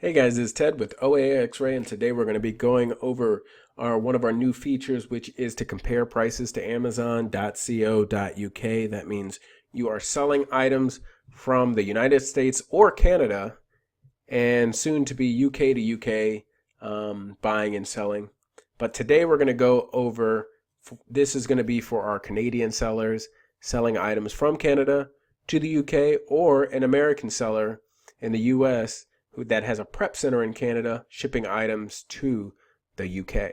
Hey guys, it's Ted with OAXRAY, and today we're going to be going over one of our new features, which is to compare prices to Amazon.co.uk. That means you are selling items from the United States or Canada, and soon to be UK to UK, buying and selling. But today we're going to go over, this is going to be for our Canadian sellers selling items from Canada to the UK, or an American seller in the US that has a prep center in Canada shipping items to the UK.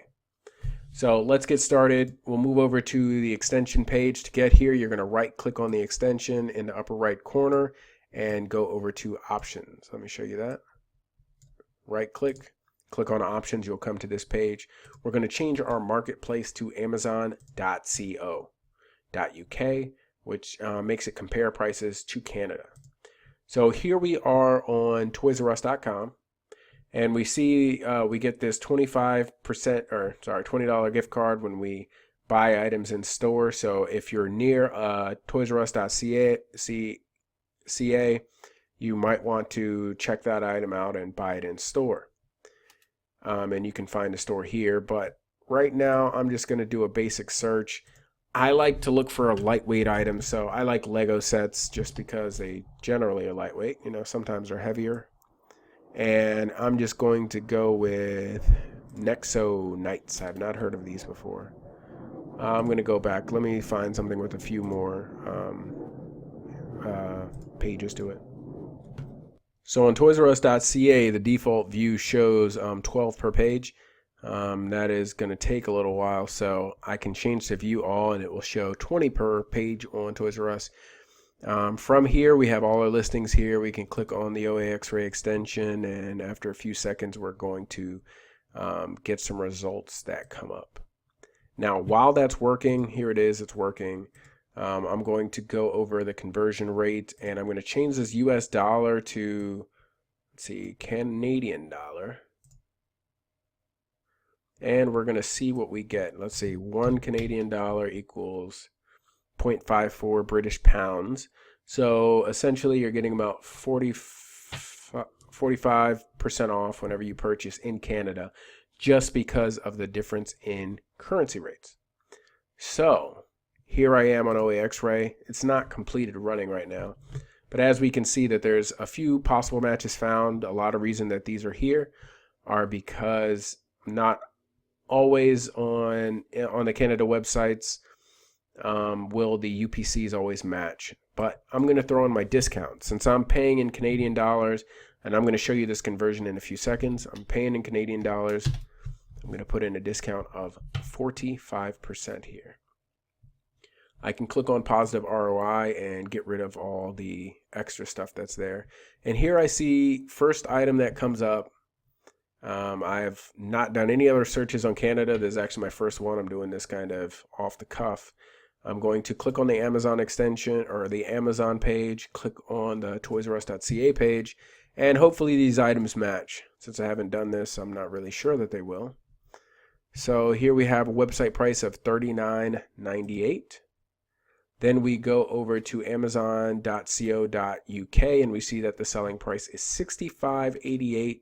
So let's get started. We'll move over to the extension page. To get here, you're going to right click on the extension in the upper right corner and go over to options. Let me show you that. Right click, click on options, you'll come to this page. We're going to change our marketplace to Amazon.co.uk, which makes it compare prices to Canada. So here we are on ToysRUs.com, and we see we get this 25% or sorry $20 gift card when we buy items in store. So if you're near ToysRUs.ca, you might want to check that item out and buy it in store. And you can find the store here, but right now I'm just going to do a basic search. I like to look for a lightweight item, so I like Lego sets just because they generally are lightweight. You know, sometimes they're heavier. And I'm just going to go with Nexo Knights. I've not heard of these before. I'm going to go back. Let me find something with a few more pages to it. So on ToysRUs.ca, the default view shows 12 per page. That is going to take a little while, so I can change to view all and it will show 20 per page on Toys R Us. From here, we have all our listings here. We can click on the OAXRAY extension, and after a few seconds, we're going to get some results that come up. Now, while that's working, here it is, it's working. I'm going to go over the conversion rate, and I'm going to change this US dollar to, let's see, Canadian dollar. And we're going to see what we get. Let's see, 1 Canadian dollar equals 0.54 British pounds. So essentially you're getting about 45% off whenever you purchase in Canada, just because of the difference in currency rates. So here I am on OAXRAY. It's not completed running right now, but as we can see that there's a few possible matches found. A lot of reason that these are here are because not always on the Canada websites will the UPCs always match, but I'm going to throw in my discount since I'm paying in Canadian dollars, and I'm going to show you this conversion in a few seconds. I'm paying in Canadian dollars. I'm going to put in a discount of 45% here. I can click on positive ROI and get rid of all the extra stuff that's there, and here I see first item that comes up. I have not done any other searches on Canada. This is actually my first one. I'm doing this kind of off the cuff. I'm going to click on the Amazon extension or the Amazon page, click on the ToysRUs.ca page, and hopefully these items match. Since I haven't done this, I'm not really sure that they will. So here we have a website price of $39.98. Then we go over to Amazon.co.uk and we see that the selling price is $65.88.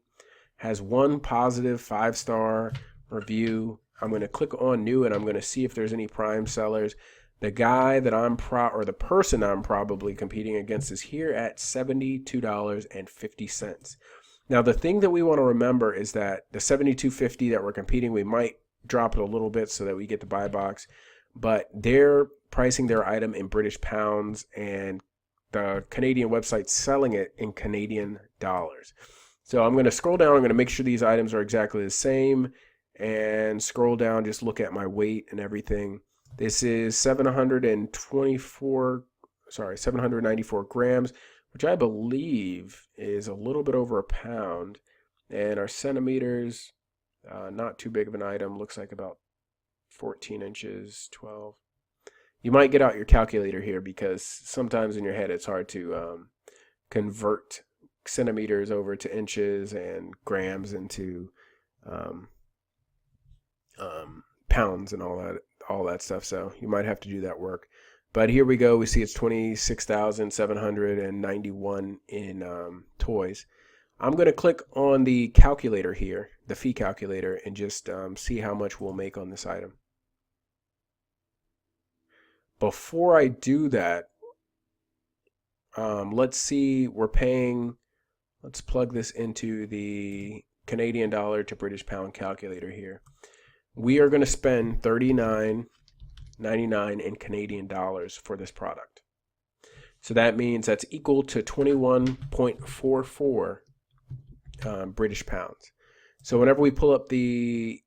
Has one positive 5-star review. I'm going to click on new and I'm going to see if there's any prime sellers. The guy that the person I'm probably competing against is here at $72.50. Now the thing that we want to remember is that the $72.50 that we're competing, we might drop it a little bit so that we get the buy box, but they're pricing their item in British pounds and the Canadian website's selling it in Canadian dollars. So I'm going to scroll down. I'm going to make sure these items are exactly the same and scroll down, just look at my weight and everything. This is 794 grams, which I believe is a little bit over a pound. And our centimeters, not too big of an item, looks like about 14 inches, 12. You might get out your calculator here because sometimes in your head it's hard to convert centimeters over to inches and grams into pounds and all that stuff. So you might have to do that work. But here we go. We see it's 26,791 in toys. I'm going to click on the calculator here, the fee calculator, and just see how much we'll make on this item. Before I do that, let's see, we're paying, let's plug this into the Canadian dollar to British pound calculator here. We are going to spend $39.99 in Canadian dollars for this product. So that means that's equal to 21.44 British pounds. So whenever we pull up the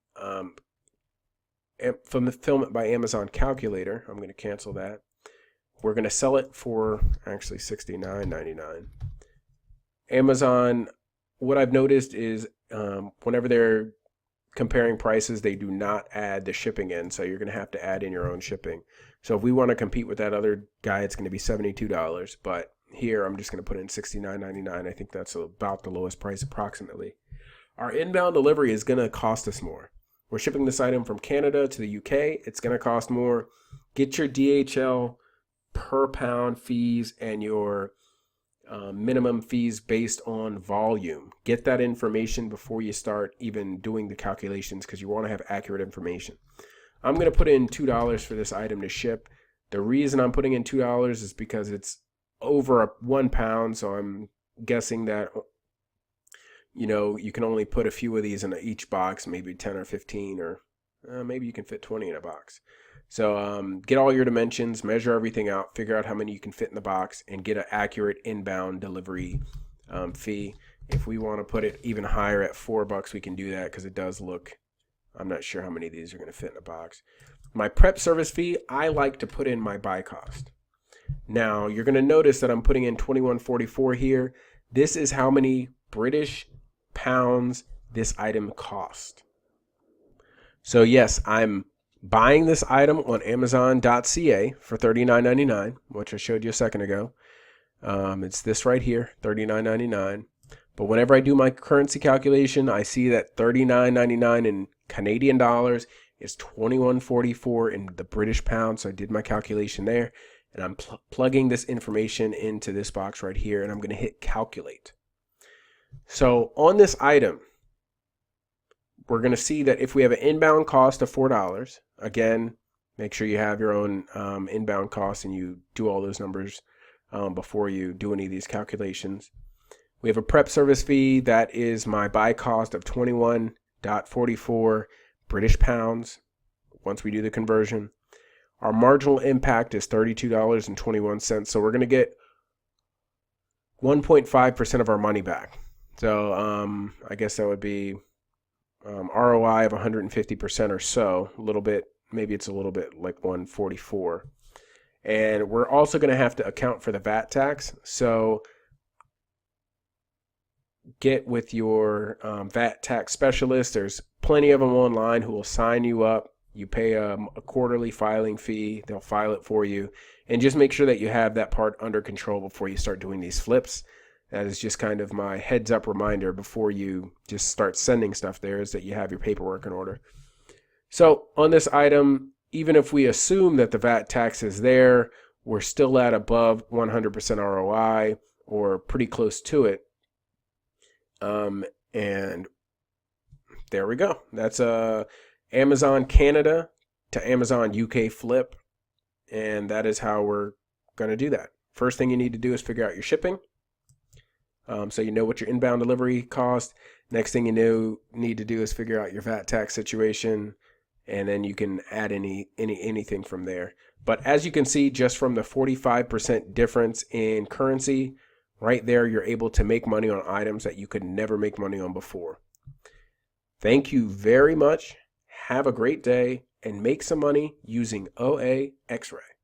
Fulfillment by Amazon calculator, I'm going to cancel that. We're going to sell it for actually $69.99. Amazon, what I've noticed is whenever they're comparing prices, they do not add the shipping in, so you're going to have to add in your own shipping. So if we want to compete with that other guy, it's going to be $72, but here I'm just going to put in $69.99. I think that's about the lowest price approximately. Our inbound delivery is going to cost us more. We're shipping this item from Canada to the UK. It's going to cost more. Get your DHL per pound fees and your minimum fees based on volume. Get that information before you start even doing the calculations, because you want to have accurate information. I'm going to put in $2 for this item to ship. The reason I'm putting in $2 is because it's over 1 pound, so I'm guessing that you can only put a few of these in each box, maybe 10 or 15, or maybe you can fit 20 in a box. So get all your dimensions, measure everything out, figure out how many you can fit in the box, and get an accurate inbound delivery fee. If we want to put it even higher at $4, we can do that, because it does look, I'm not sure how many of these are going to fit in a box. My prep service fee, I like to put in my buy cost. Now, you're going to notice that I'm putting in $21.44 here. This is how many British pounds this item cost. So yes, I'm buying this item on Amazon.ca for $39.99, which I showed you a second ago. It's this right here, $39.99. But whenever I do my currency calculation, I see that $39.99 in Canadian dollars is $21.44 in the British pound. So I did my calculation there, and I'm plugging this information into this box right here, and I'm going to hit calculate. So on this item, we're going to see that if we have an inbound cost of $4, again, make sure you have your own inbound costs and you do all those numbers before you do any of these calculations. We have a prep service fee. That is my buy cost of 21.44 British pounds once we do the conversion. Our marginal impact is $32.21. So we're going to get 1.5% of our money back. So I guess that would be ROI of 150% or so, a little bit, maybe it's a little bit like 144. And we're also going to have to account for the VAT tax. So get with your VAT tax specialist. There's plenty of them online who will sign you up. You pay a quarterly filing fee. They'll file it for you. And just make sure that you have that part under control before you start doing these flips. That is just kind of my heads up reminder before you just start sending stuff there, is that you have your paperwork in order. So on this item, even if we assume that the VAT tax is there, we're still at above 100% ROI or pretty close to it. And there we go. That's a Amazon Canada to Amazon UK flip. And that is how we're going to do that. First thing you need to do is figure out your shipping. So you know what your inbound delivery cost. Next thing you need to do is figure out your VAT tax situation, and then you can add anything from there. But as you can see, just from the 45% difference in currency, right there, you're able to make money on items that you could never make money on before. Thank you very much. Have a great day, and make some money using OAXRAY.